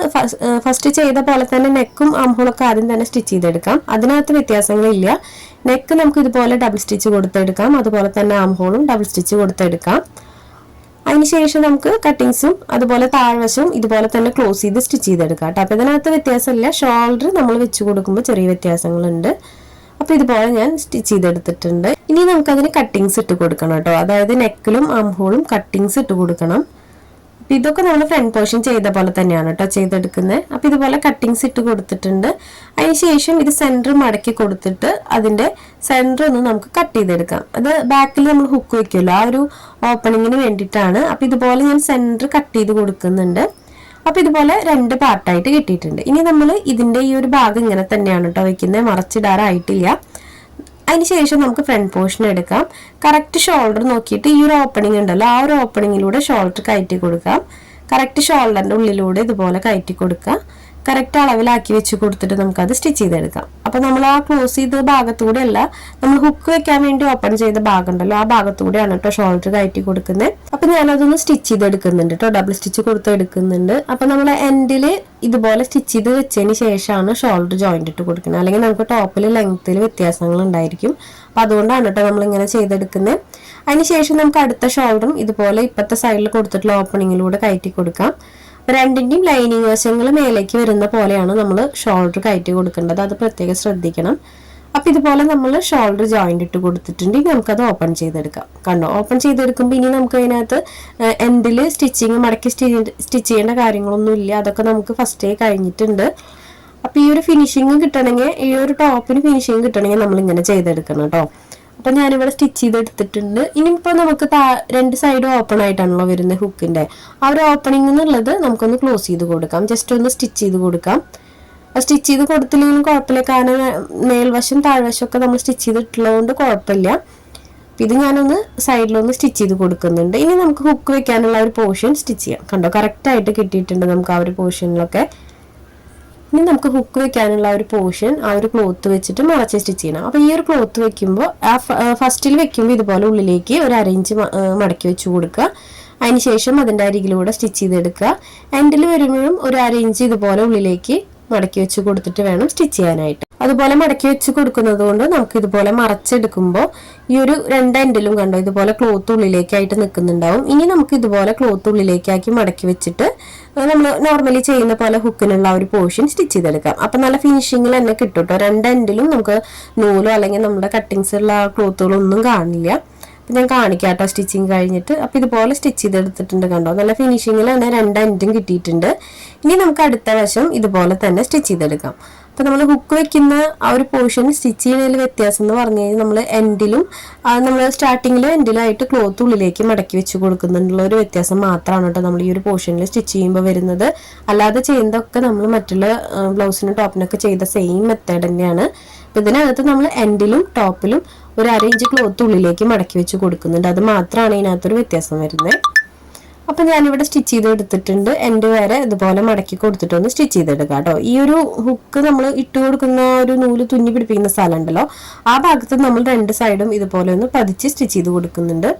ഫസ്റ്റ് ചെയ്ത പോലെ തന്നെ നെക്കും ആംഹോളൊക്കെ ആദ്യം തന്നെ സ്റ്റിച്ച് ചെയ്തെടുക്കാം, അതിനകത്ത് വ്യത്യാസങ്ങളില്ല. നെക്ക് നമുക്ക് ഇതുപോലെ ഡബിൾ സ്റ്റിച്ച് കൊടുത്തെടുക്കാം, അതുപോലെ തന്നെ ആംഹോളും ഡബിൾ സ്റ്റിച്ച് കൊടുത്തെടുക്കാം. അതിനുശേഷം നമുക്ക് കട്ടിങ്സും അതുപോലെ താഴ്വശവും ഇതുപോലെ തന്നെ ക്ലോസ് ചെയ്ത് സ്റ്റിച്ച് ചെയ്തെടുക്കാം കേട്ടോ. അപ്പോൾ ഇതിനകത്ത് വ്യത്യാസമില്ല, ഷോൾഡർ നമ്മൾ വെച്ച് കൊടുക്കുമ്പോൾ ചെറിയ വ്യത്യാസങ്ങളുണ്ട്. അപ്പോൾ ഇതുപോലെ ഞാൻ സ്റ്റിച്ച് ചെയ്തെടുത്തിട്ടുണ്ട്. ഇനി നമുക്കതിന് കട്ടിങ്സ് ഇട്ട് കൊടുക്കണം കേട്ടോ, അതായത് നെക്കിലും ആംഹോളും കട്ടിങ്സ് ഇട്ട് കൊടുക്കണം. അപ്പോൾ ഇതൊക്കെ നമ്മൾ ഫ്രണ്ട് പോർഷൻ ചെയ്ത പോലെ തന്നെയാണ് കേട്ടോ ചെയ്തെടുക്കുന്നത്. അപ്പോൾ ഇതുപോലെ കട്ടിങ്സ് ഇട്ട് കൊടുത്തിട്ടുണ്ട്. അതിനുശേഷം ഇത് സെൻറ്റർ മടക്കി കൊടുത്തിട്ട് അതിൻ്റെ സെൻറ്റർ ഒന്ന് നമുക്ക് കട്ട് ചെയ്തെടുക്കാം. അത് ബാക്കിൽ നമ്മൾ ഹുക്ക് വയ്ക്കുമല്ലോ, ആ ഒരു ഓപ്പണിങ്ങിന് വേണ്ടിയിട്ടാണ്. അപ്പോൾ ഇതുപോലെ ഞാൻ സെൻറ്റർ കട്ട് ചെയ്ത് കൊടുക്കുന്നുണ്ട്. അപ്പോൾ ഇതുപോലെ 2 പാർട്ടായിട്ട് കിട്ടിയിട്ടുണ്ട്. ഇനി നമ്മൾ ഇതിൻ്റെ ഈ ഒരു ഭാഗം ഇങ്ങനെ തന്നെയാണ് കേട്ടോ വയ്ക്കുന്നത്, മറച്ചിടാറായിട്ടില്ല. അതിനുശേഷം നമുക്ക് ഫ്രണ്ട് പോർഷൻ എടുക്കാം. കറക്റ്റ് ഷോൾഡർ നോക്കിയിട്ട് ഈ ഒരു ഓപ്പണിംഗ് ഉണ്ടല്ലോ, ആ ഒരു ഓപ്പണിങ്ങിലൂടെ ഷോൾഡർ കയറ്റി കൊടുക്കാം. കറക്റ്റ് ഷോൾഡറിൻ്റെ ഉള്ളിലൂടെ ഇതുപോലെ കയറ്റി കൊടുക്കുക. കറക്റ്റ് അളവിലാക്കി വെച്ച് കൊടുത്തിട്ട് നമുക്കത് സ്റ്റിച്ച് ചെയ്തെടുക്കാം. അപ്പോൾ നമ്മൾ ആ ക്ലോസ് ചെയ്ത ഭാഗത്തൂടെ അല്ല, നമ്മൾ ഹുക്ക് വെക്കാൻ വേണ്ടി ഓപ്പൺ ചെയ്ത ഭാഗം ഉണ്ടല്ലോ, ആ ഭാഗത്തൂടെയാണ് കേട്ടോ ഷോൾഡർ കയറ്റി കൊടുക്കുന്നത്. അപ്പോൾ ഞാനതൊന്ന് സ്റ്റിച്ച് ചെയ്തെടുക്കുന്നുണ്ട് കേട്ടോ, ഡബിൾ സ്റ്റിച്ച് കൊടുത്തെടുക്കുന്നുണ്ട്. അപ്പോൾ നമ്മൾ എൻഡിൽ ഇതുപോലെ സ്റ്റിച്ച് ചെയ്ത് വെച്ചതിന് ശേഷമാണ് ഷോൾഡർ ജോയിന്റ് ഇട്ട് കൊടുക്കുന്നത്, അല്ലെങ്കിൽ നമുക്ക് ടോപ്പിൽ ലെങ്ത്തിൽ വ്യത്യാസങ്ങൾ ഉണ്ടായിരിക്കും. അപ്പോൾ അതുകൊണ്ടാണ് കേട്ടോ നമ്മളിങ്ങനെ ചെയ്തെടുക്കുന്നത്. അതിനുശേഷം നമുക്ക് അടുത്ത ഷോൾഡറും ഇതുപോലെ ഇപ്പോഴത്തെ സൈഡിൽ കൊടുത്തിട്ടുള്ള ഓപ്പണിങ്ങിലൂടെ കയറ്റി കൊടുക്കാം. രണ്ടിൻ്റെയും ലൈനിങ് വശങ്ങൾ മേലേക്ക് വരുന്ന പോലെയാണ് നമ്മൾ ഷോൾഡർ കയറ്റി കൊടുക്കേണ്ടത്, അത് പ്രത്യേകം ശ്രദ്ധിക്കണം. അപ്പോൾ ഇതുപോലെ നമ്മൾ ഷോൾഡർ ജോയിന്റ് ഇട്ട് കൊടുത്തിട്ടുണ്ട്. ഇനി നമുക്കത് ഓപ്പൺ ചെയ്തെടുക്കാം. കണ്ടോ, ഓപ്പൺ ചെയ്തെടുക്കുമ്പോൾ ഇനി നമുക്ക് അതിനകത്ത് എൻഡിൽ സ്റ്റിച്ചിങ് മടക്കി സ്റ്റിച്ച് ചെയ്യേണ്ട കാര്യങ്ങളൊന്നും ഇല്ല, അതൊക്കെ നമുക്ക് ഫസ്റ്റേ കഴിഞ്ഞിട്ടുണ്ട്. അപ്പോൾ ഈ ഒരു ഫിനിഷിങ് കിട്ടണമെങ്കിൽ, ഈ ഒരു ടോപ്പിന് ഫിനിഷിങ് കിട്ടണമെങ്കിൽ നമ്മളിങ്ങനെ ചെയ്തെടുക്കണം കേട്ടോ. അപ്പം ഞാനിവിടെ സ്റ്റിച്ച് ചെയ്തെടുത്തിട്ടുണ്ട്. ഇനിയിപ്പോൾ നമുക്ക് 2 സൈഡും ഓപ്പൺ ആയിട്ടാണല്ലോ വരുന്നത് ഹുക്കിൻ്റെ, ആ ഒരു ഓപ്പണിംഗ് എന്നുള്ളത് നമുക്കൊന്ന് ക്ലോസ് ചെയ്ത് കൊടുക്കാം, ജസ്റ്റ് ഒന്ന് സ്റ്റിച്ച് ചെയ്ത് കൊടുക്കാം. സ്റ്റിച്ച് ചെയ്ത് കൊടുത്തില്ലെങ്കിലും കുഴപ്പമില്ല, കാരണം മേൽവശം താഴ്വശമൊക്കെ നമ്മൾ സ്റ്റിച്ച് ചെയ്തിട്ടുള്ളതുകൊണ്ട് കുഴപ്പമില്ല. ഇത് ഞാനൊന്ന് സൈഡിലൊന്ന് സ്റ്റിച്ച് ചെയ്ത് കൊടുക്കുന്നുണ്ട്. ഇനി നമുക്ക് ഹുക്ക് വെക്കാനുള്ള ഒരു പോർഷൻ സ്റ്റിച്ച് ചെയ്യാം. കണ്ടോ, കറക്റ്റായിട്ട് കിട്ടിയിട്ടുണ്ട് നമുക്ക് ആ ഒരു പോർഷനിലൊക്കെ. ഇനി നമുക്ക് ഹുക്ക് വെക്കാനുള്ള ഒരു പോർഷൻ ആ ഒരു ക്ലോത്ത് വെച്ചിട്ട് മറച്ച് സ്റ്റിച്ച് ചെയ്യണം. അപ്പോൾ ഈ ഒരു ക്ലോത്ത് വെക്കുമ്പോൾ ഫസ്റ്റിൽ വെക്കുമ്പോൾ ഇതുപോലെ ഉള്ളിലേക്ക് ഒരു 1/2 ഇഞ്ച് മടക്കി വെച്ച് കൊടുക്കുക. അതിനുശേഷം അതിൻ്റെ അരികിലൂടെ സ്റ്റിച്ച് ചെയ്തെടുക്കുക. എൻഡിൽ വരുമ്പോഴും ഒരു 1/2 ഇഞ്ച് ഇതുപോലെ ഉള്ളിലേക്ക് മടക്കി വെച്ച് കൊടുത്തിട്ട് വേണം സ്റ്റിച്ച് ചെയ്യാനായിട്ട്. അതുപോലെ മടക്കി വെച്ച് കൊടുക്കുന്നത് കൊണ്ട് നമുക്ക് ഇതുപോലെ മറച്ചെടുക്കുമ്പോൾ ഈ ഒരു 2 എൻഡിലും കണ്ടോ ഇതുപോലെ ക്ലോത്ത് ഉള്ളിലേക്കായിട്ട് നിൽക്കുന്നുണ്ടാവും. ഇനി നമുക്ക് ഇതുപോലെ ക്ലോത്ത് ഉള്ളിലേക്കാക്കി മടക്കി വെച്ചിട്ട് നമ്മൾ നോർമലി ചെയ്യുന്ന പോലെ ഹുക്കിനുള്ള ഒരു പോർഷൻ സ്റ്റിച്ച് ചെയ്തെടുക്കാം. അപ്പം നല്ല ഫിനിഷിങ്ങിൽ തന്നെ കിട്ടും കേട്ടോ. 2 എൻഡിലും നമുക്ക് നൂലോ അല്ലെങ്കിൽ നമ്മുടെ കട്ടിങ്സ് ഉള്ള ക്ലോത്തുകളൊന്നും കാണില്ല. അപ്പം ഞാൻ കാണിക്കാം കേട്ടോ സ്റ്റിച്ചിങ് കഴിഞ്ഞിട്ട്. അപ്പോൾ ഇതുപോലെ സ്റ്റിച്ച് ചെയ്തെടുത്തിട്ടുണ്ട്, കണ്ടോ നല്ല ഫിനിഷിങ്ങിൽ തന്നെ 2 എൻഡും കിട്ടിയിട്ടുണ്ട്. ഇനി നമുക്ക് അടുത്ത വശം ഇതുപോലെ തന്നെ സ്റ്റിച്ച് ചെയ്തെടുക്കാം. അപ്പോൾ നമ്മൾ ഹുക്ക് വെക്കുന്ന ആ ഒരു പോർഷൻ സ്റ്റിച്ച് ചെയ്യുന്നതിൽ വ്യത്യാസം എന്ന് പറഞ്ഞു കഴിഞ്ഞാൽ നമ്മൾ എൻഡിലും നമ്മൾ സ്റ്റാർട്ടിങ്ങിലും എൻഡിലായിട്ട് ക്ലോത്ത് ഉള്ളിലേക്ക് മടക്കി വെച്ച് കൊടുക്കുന്നുള്ള ഒരു വ്യത്യാസം മാത്രമാണ് കേട്ടോ നമ്മൾ ഈ ഒരു പോർഷനിൽ സ്റ്റിച്ച് ചെയ്യുമ്പോൾ വരുന്നത്. അല്ലാതെ ചെയ്യുന്നതൊക്കെ നമ്മൾ മറ്റുള്ള ബ്ലൗസിനും ടോപ്പിനൊക്കെ ചെയ്ത സെയിം മെത്തേഡ് തന്നെയാണ്. അപ്പോൾ ഇതിനകത്ത് നമ്മൾ എൻഡിലും ടോപ്പിലും ഒരു 1/2 ഇഞ്ച് ക്ലോത്ത് ഉള്ളിലേക്ക് മടക്കി വെച്ച് കൊടുക്കുന്നുണ്ട്. അത് മാത്രമാണ് ഇതിനകത്തൊരു വ്യത്യാസം വരുന്നത്. അപ്പം ഞാനിവിടെ സ്റ്റിച്ച് ചെയ്ത് എടുത്തിട്ടുണ്ട്. എൻ്റെ വരെ ഇതുപോലെ മടക്കി കൊടുത്തിട്ടൊന്ന് സ്റ്റിച്ച് ചെയ്തെടുക്കാം കേട്ടോ. ഈ ഒരു ഹുക്ക് നമ്മൾ ഇട്ട് കൊടുക്കുന്ന ഒരു നൂല് തുന്നി പിടിപ്പിക്കുന്ന സ്ഥലം ഉണ്ടല്ലോ, ആ ഭാഗത്ത് നമ്മൾ 2 സൈഡും ഇതുപോലെ ഒന്ന് പതിച്ച് സ്റ്റിച്ച് ചെയ്ത് കൊടുക്കുന്നുണ്ട്.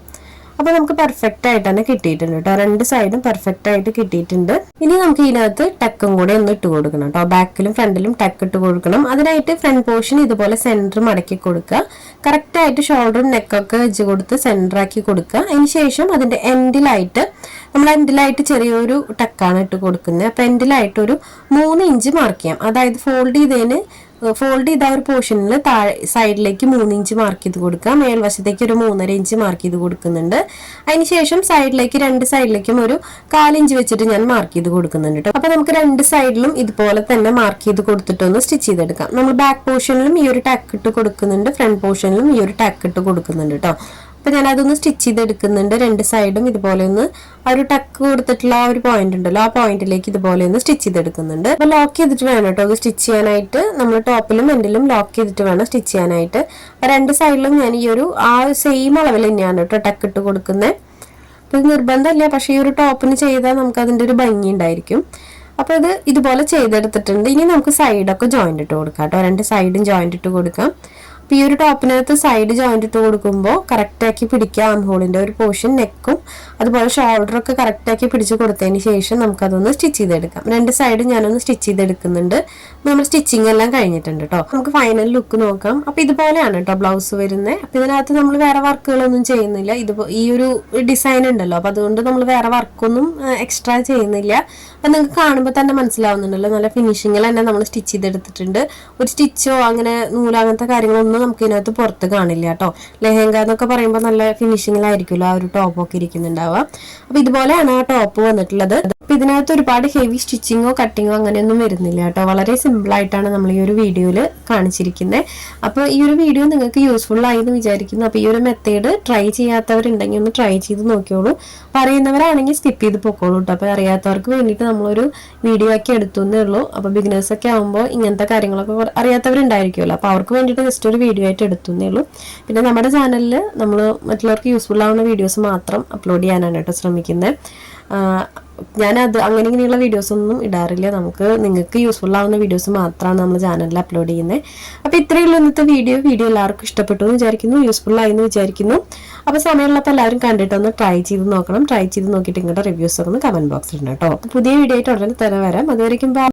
അപ്പോൾ നമുക്ക് പെർഫെക്റ്റ് ആയിട്ട് തന്നെ കിട്ടിയിട്ടുണ്ട് കേട്ടോ. 2 സൈഡും പെർഫെക്റ്റ് ആയിട്ട് കിട്ടിയിട്ടുണ്ട്. ഇനി നമുക്ക് ഇതിനകത്ത് ടക്കും കൂടെ ഒന്ന് ഇട്ട് കൊടുക്കണം കേട്ടോ. ബാക്കിലും ഫ്രണ്ടിലും ടക്ക് ഇട്ട് കൊടുക്കണം. അതിനായിട്ട് ഫ്രണ്ട് പോർഷൻ ഇതുപോലെ സെന്റർ മടക്കി കൊടുക്കുക. കറക്റ്റ് ആയിട്ട് ഷോൾഡറും നെക്കൊക്കെ വെച്ച് കൊടുത്ത് സെന്റർ ആക്കി കൊടുക്കുക. അതിന് ശേഷം അതിന്റെ എൻഡിലായിട്ട് ചെറിയൊരു ടക്കാണ് ഇട്ട് കൊടുക്കുന്നത്. അപ്പൊ എൻഡിലായിട്ട് ഒരു 3 ഇഞ്ച് മാർക്ക് ചെയ്യാം. അതായത് ഫോൾഡ് ചെയ്ത ഒരു പോർഷനിൽ സൈഡിലേക്ക് 3 ഇഞ്ച് മാർക്ക് ചെയ്ത് കൊടുക്കുക. മേൽവശത്തേക്ക് ഒരു 3.5 ഇഞ്ച് മാർക്ക് ചെയ്ത് കൊടുക്കുന്നുണ്ട്. അതിനുശേഷം സൈഡിലേക്ക് 2 സൈഡിലേക്കും ഒരു 1/4 ഇഞ്ച് വെച്ചിട്ട് ഞാൻ മാർക്ക് ചെയ്ത് കൊടുക്കുന്നുണ്ട് കേട്ടോ. അപ്പൊ നമുക്ക് 2 സൈഡിലും ഇതുപോലെ തന്നെ മാർക്ക് ചെയ്ത് കൊടുത്തിട്ടൊന്ന് സ്റ്റിച്ച് ചെയ്തെടുക്കാം. നമ്മൾ ബാക്ക് പോർഷനിലും ഈ ഒരു ടാക്ക് ഇട്ട് കൊടുക്കുന്നുണ്ട്, ഫ്രണ്ട് പോർഷനിലും ഈ ഒരു ടാക്ക് ഇട്ട് കൊടുക്കുന്നുണ്ട് കേട്ടോ. അപ്പൊ ഞാൻ അതൊന്ന് സ്റ്റിച്ച് ചെയ്തെടുക്കുന്നുണ്ട്. 2 സൈഡും ഇതുപോലെ ഒന്ന് ആ ഒരു ടക്ക് കൊടുത്തിട്ടുള്ള ആ ഒരു പോയിന്റ് ഉണ്ടല്ലോ, ആ പോയിന്റിലേക്ക് ഇതുപോലെ ഒന്ന് സ്റ്റിച്ച് ചെയ്തെടുക്കുന്നുണ്ട്. അപ്പൊ ലോക്ക് ചെയ്തിട്ട് വേണം കേട്ടോ അത് സ്റ്റിച്ച് ചെയ്യാനായിട്ട്. നമ്മൾ ടോപ്പിലും എൻഡിലും ലോക്ക് ചെയ്തിട്ട് വേണം സ്റ്റിച്ച് ചെയ്യാനായിട്ട്. 2 സൈഡിലും ഞാൻ ഈ ഒരു ആ സെയിം അളവിൽ തന്നെയാണ് കേട്ടോ ടക്ക് ഇട്ട് കൊടുക്കുന്നത്. അപ്പൊ ഇത് നിർബന്ധമില്ല, പക്ഷെ ഈ ഒരു ടോപ്പിന് ചെയ്താൽ നമുക്ക് അതിന്റെ ഒരു ഭംഗി ഉണ്ടായിരിക്കും. അപ്പൊ ഇത് ഇതുപോലെ ചെയ്തെടുത്തിട്ടുണ്ട്. ഇനി നമുക്ക് സൈഡൊക്കെ ജോയിന്റ് ഇട്ട് കൊടുക്കാം കേട്ടോ. 2 സൈഡും ജോയിന്റ് ഇട്ട് കൊടുക്കാം. അപ്പോൾ ഈ ഒരു ടോപ്പിനകത്ത് സൈഡ് ജോയിന്റ് ഇട്ട് കൊടുക്കുമ്പോൾ കറക്റ്റാക്കി പിടിക്കുക. ആം ഹോളിൻ്റെ ഒരു പോർഷൻ നെക്കും അതുപോലെ ഷോൾഡറൊക്കെ കറക്റ്റാക്കി പിടിച്ച് കൊടുത്തതിന് ശേഷം നമുക്കതൊന്ന് സ്റ്റിച്ച് ചെയ്തെടുക്കാം. 2 സൈഡും ഞാനൊന്ന് സ്റ്റിച്ച് ചെയ്തെടുക്കുന്നുണ്ട്. നമ്മൾ സ്റ്റിച്ചിങ് എല്ലാം കഴിഞ്ഞിട്ടുണ്ട് കേട്ടോ. നമുക്ക് ഫൈനൽ ലുക്ക് നോക്കാം. അപ്പോൾ ഇതുപോലെയാണ് കേട്ടോ ബ്ലൗസ് വരുന്നത്. അപ്പോൾ ഇതിനകത്ത് നമ്മൾ വേറെ വർക്കുകളൊന്നും ചെയ്യുന്നില്ല. ഈ ഒരു ഡിസൈൻ ഉണ്ടല്ലോ, അപ്പോൾ അതുകൊണ്ട് നമ്മൾ വേറെ വർക്കൊന്നും എക്സ്ട്രാ ചെയ്യുന്നില്ല. അപ്പം നിങ്ങൾക്ക് കാണുമ്പോൾ തന്നെ മനസ്സിലാവുന്നുണ്ടല്ലോ, നല്ല ഫിനിഷിങ്ങിൽ തന്നെ നമ്മൾ സ്റ്റിച്ച് ചെയ്തെടുത്തിട്ടുണ്ട്. ഒരു സ്റ്റിച്ചോ അങ്ങനെ നൂല് അങ്ങനത്തെ കാര്യങ്ങളൊന്നും നമുക്ക് ഇതിനകത്ത് പുറത്ത് കാണില്ല കേട്ടോ. ലെഹങ്ക എന്നൊക്കെ പറയുമ്പോൾ നല്ല ഫിനിഷിങ്ങിലായിരിക്കുമല്ലോ ആ ഒരു ടോപ്പൊക്കെ ഇരിക്കുന്നുണ്ടാവുക. അപ്പൊ ഇതുപോലെയാണ് ആ ടോപ്പ് വന്നിട്ടുള്ളത്. അപ്പൊ ഇതിനകത്ത് ഒരുപാട് ഹെവി സ്റ്റിച്ചിങ്ങോ കട്ടിങ്ങോ അങ്ങനെയൊന്നും വരുന്നില്ല കേട്ടോ. വളരെ സിമ്പിൾ ആയിട്ടാണ് നമ്മൾ ഈ ഒരു വീഡിയോയിൽ കാണിച്ചിരിക്കുന്നത്. അപ്പോൾ ഈ ഒരു വീഡിയോ നിങ്ങൾക്ക് യൂസ്ഫുൾ ആയി എന്ന് വിചാരിക്കുന്നു. അപ്പോൾ ഈ ഒരു മെത്തേഡ് ട്രൈ ചെയ്യാത്തവരുണ്ടെങ്കിൽ ഒന്ന് ട്രൈ ചെയ്ത് നോക്കിയോളൂ. പറയുന്നവരാണെങ്കിൽ സ്കിപ്പ് ചെയ്ത് പൊക്കോളൂ കേട്ടോ. അപ്പോൾ അറിയാത്തവർക്ക് വേണ്ടിയിട്ട് നമ്മളൊരു വീഡിയോ ആക്കി എടുത്തുന്നേ ഉള്ളൂ. അപ്പോൾ ബിഗിനേഴ്സ് ഒക്കെ ആകുമ്പോൾ ഇങ്ങനത്തെ കാര്യങ്ങളൊക്കെ അറിയാത്തവരുണ്ടായിരിക്കുമല്ലോ, അപ്പോൾ അവർക്ക് വേണ്ടിയിട്ട് ജസ്റ്റ് ഒരു വീഡിയോ ആയിട്ട് എടുത്തുന്നേ ഉള്ളൂ. പിന്നെ നമ്മുടെ ചാനലിൽ നമ്മൾ മറ്റുള്ളവർക്ക് യൂസ്ഫുൾ ആവുന്ന വീഡിയോസ് മാത്രം അപ്ലോഡ് ചെയ്യാനാണ് കേട്ടോ ശ്രമിക്കുന്നത്. ഞാനത് ഇങ്ങനെയുള്ള വീഡിയോസ് ഒന്നും ഇടാറില്ല. നിങ്ങൾക്ക് യൂസ്ഫുൾ ആവുന്ന വീഡിയോസ് മാത്രമാണ് നമ്മൾ ചാനലിൽ അപ്ലോഡ് ചെയ്യുന്നത്. അപ്പോൾ ഇത്രയുള്ള ഇന്നത്തെ വീഡിയോ എല്ലാവർക്കും ഇഷ്ടപ്പെട്ടു എന്ന് വിചാരിക്കുന്നു, യൂസ്ഫുൾ ആയി എന്ന് വിചാരിക്കുന്നു. അപ്പോൾ സമയമുള്ളപ്പോൾ എല്ലാവരും കണ്ടിട്ടൊന്ന് ട്രൈ ചെയ്ത് നോക്കണം. ട്രൈ ചെയ്ത് നോക്കിയിട്ട് ഇങ്ങോട്ട് റിവ്യൂസ് ഒക്കെ ഒന്ന് കമന്റ് ബോക്സിൽ ഇടണം കേട്ടോ. പുതിയ വീഡിയോ ആയിട്ട് ഉടനെ തന്നെ വരാം. അതുവരെയും